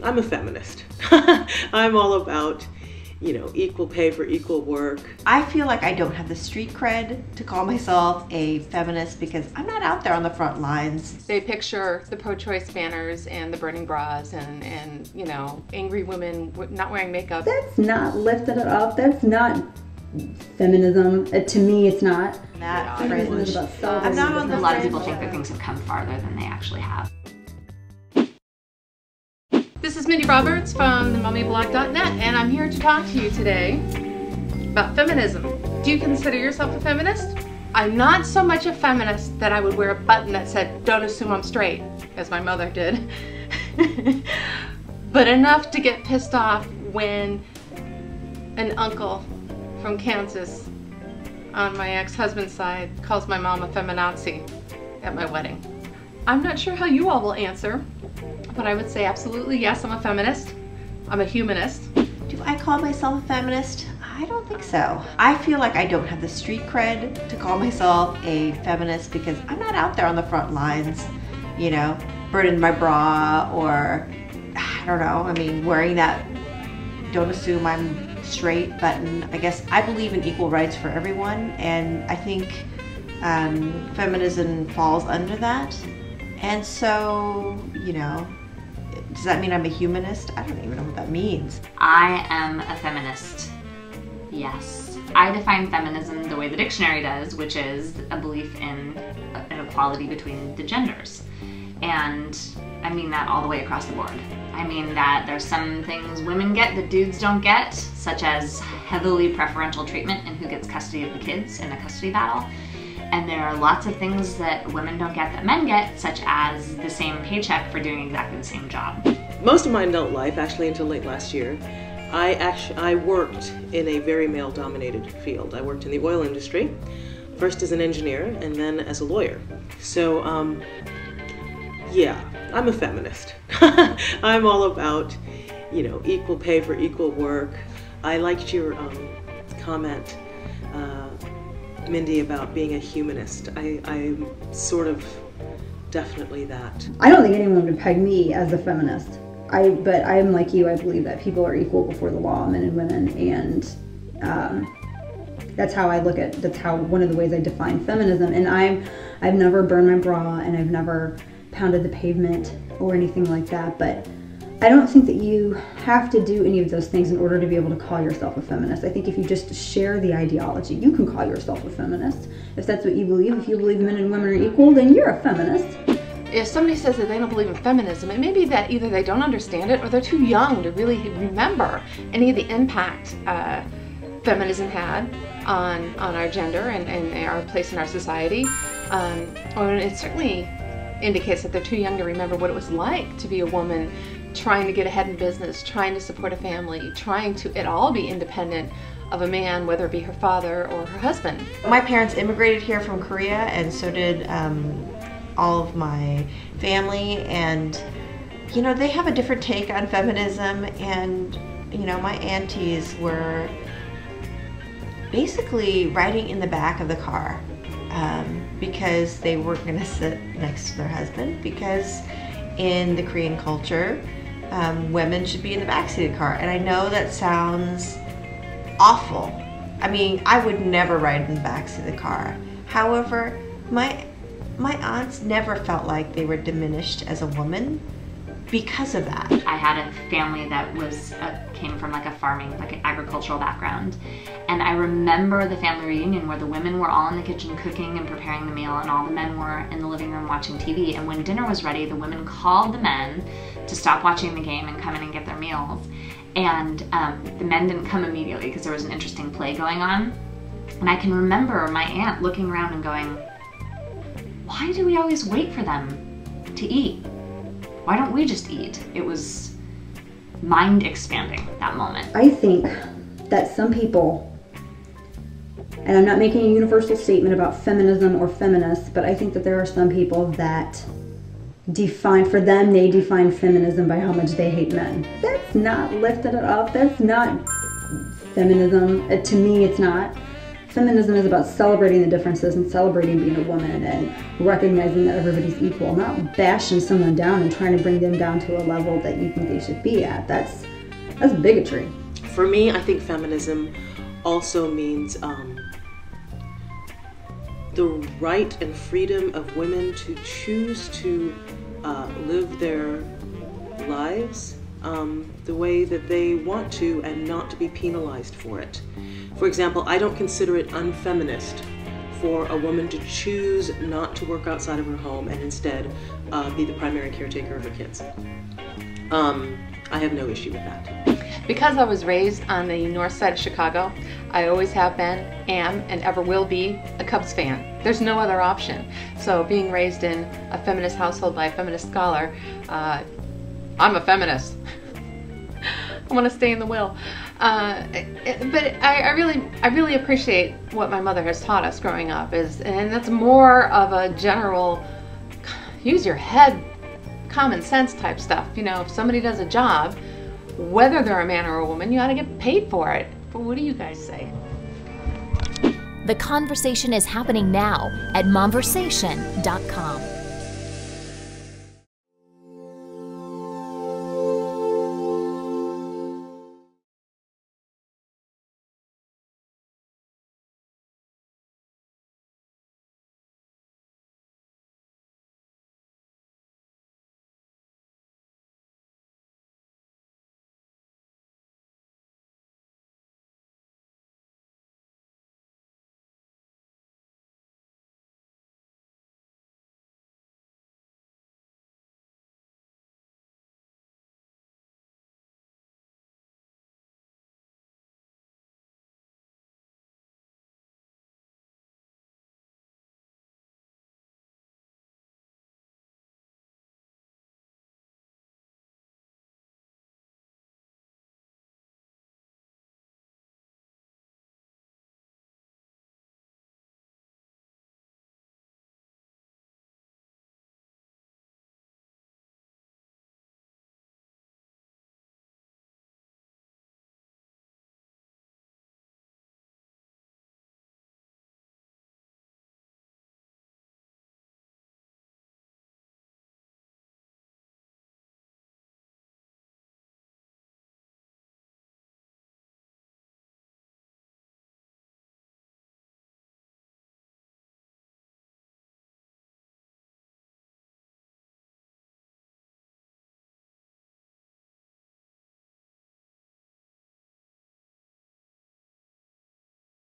I'm a feminist. I'm all about, you know, equal pay for equal work. I feel like I don't have the street cred to call myself a feminist because I'm not out there on the front lines. They picture the pro-choice banners and the burning bras and you know, angry women not wearing makeup. That's not lifting it up. That's not feminism. To me, it's not. That Feminism is about self. I'm not on the A lot of people think that things have come farther than they actually have. This is Mindy Roberts from themummyblog.net, and I'm here to talk to you today about feminism. Do you consider yourself a feminist? I'm not so much a feminist that I would wear a button that said, "Don't assume I'm straight," as my mother did. But enough to get pissed off when an uncle from Kansas on my ex-husband's side calls my mom a feminazi at my wedding. I'm not sure how you all will answer, but I would say absolutely yes, I'm a feminist. I'm a humanist. Do I call myself a feminist? I don't think so. I feel like I don't have the street cred to call myself a feminist because I'm not out there on the front lines, you know, burning my bra or, I don't know, I mean, wearing that "don't assume I'm straight" button. I guess I believe in equal rights for everyone, and I think feminism falls under that. And so, you know, does that mean I'm a humanist? I don't even know what that means. I am a feminist, yes. I define feminism the way the dictionary does, which is a belief in an equality between the genders. And I mean that all the way across the board. I mean that there's some things women get that dudes don't get, such as heavily preferential treatment in who gets custody of the kids in a custody battle. And there are lots of things that women don't get that men get, such as the same paycheck for doing exactly the same job. Most of my adult life, actually until late last year, I worked in a very male-dominated field. I worked in the oil industry, first as an engineer and then as a lawyer. So, yeah, I'm a feminist. I'm all about, you know, equal pay for equal work. I liked your comment, Mindy, about being a humanist. I'm sort of definitely that. I don't think anyone would peg me as a feminist. But I'm like you. I believe that people are equal before the law, men and women, and that's how I look at. That's how one of the ways I define feminism. And I've never burned my bra, and I've never pounded the pavement or anything like that. But I don't think that you have to do any of those things in order to be able to call yourself a feminist. I think if you just share the ideology, you can call yourself a feminist. If that's what you believe, if you believe men and women are equal, then you're a feminist. If somebody says that they don't believe in feminism, it may be that either they don't understand it or they're too young to really remember any of the impact feminism had on our gender and our place in our society. Or it certainly indicates that they're too young to remember what it was like to be a woman trying to get ahead in business, trying to support a family, trying to at all be independent of a man, whether it be her father or her husband. My parents immigrated here from Korea, and so did all of my family, and you know, they have a different take on feminism. And you know, my aunties were basically riding in the back of the car because they weren't going to sit next to their husband, because in the Korean culture, women should be in the backseat of the car. And I know that sounds awful. I mean, I would never ride in the backseat of the car. However, my aunts never felt like they were diminished as a woman because of that. I had a family that was came from like a farming, like an agricultural background, and I remember the family reunion where the women were all in the kitchen cooking and preparing the meal, and all the men were in the living room watching TV. And when dinner was ready, the women called the men to stop watching the game and come in and get their meals. And the men didn't come immediately because there was an interesting play going on. And I can remember my aunt looking around and going, "Why do we always wait for them to eat? Why don't we just eat?" It was mind expanding, that moment. I think that some people, and I'm not making a universal statement about feminism or feminists, but I think that there are some people that for them, they define feminism by how much they hate men. That's not lifting it up. That's not feminism. To me, it's not. feminism is about celebrating the differences and celebrating being a woman and recognizing that everybody's equal, not bashing someone down and trying to bring them down to a level that you think they should be at. That's bigotry. For me, I think feminism also means the right and freedom of women to choose to live their lives the way that they want to and not to be penalized for it. For example, I don't consider it unfeminist for a woman to choose not to work outside of her home and instead be the primary caretaker of her kids. I have no issue with that. Because I was raised on the north side of Chicago, I always have been, am, and ever will be a Cubs fan. There's no other option. So being raised in a feminist household by a feminist scholar, I'm a feminist. I want to stay in the will. But I really appreciate what my mother has taught us growing up, and that's more of a general, use your head, common sense type stuff. You know, if somebody does a job, whether they're a man or a woman, you ought to get paid for it. But what do you guys say? The conversation is happening now at Momversation.com.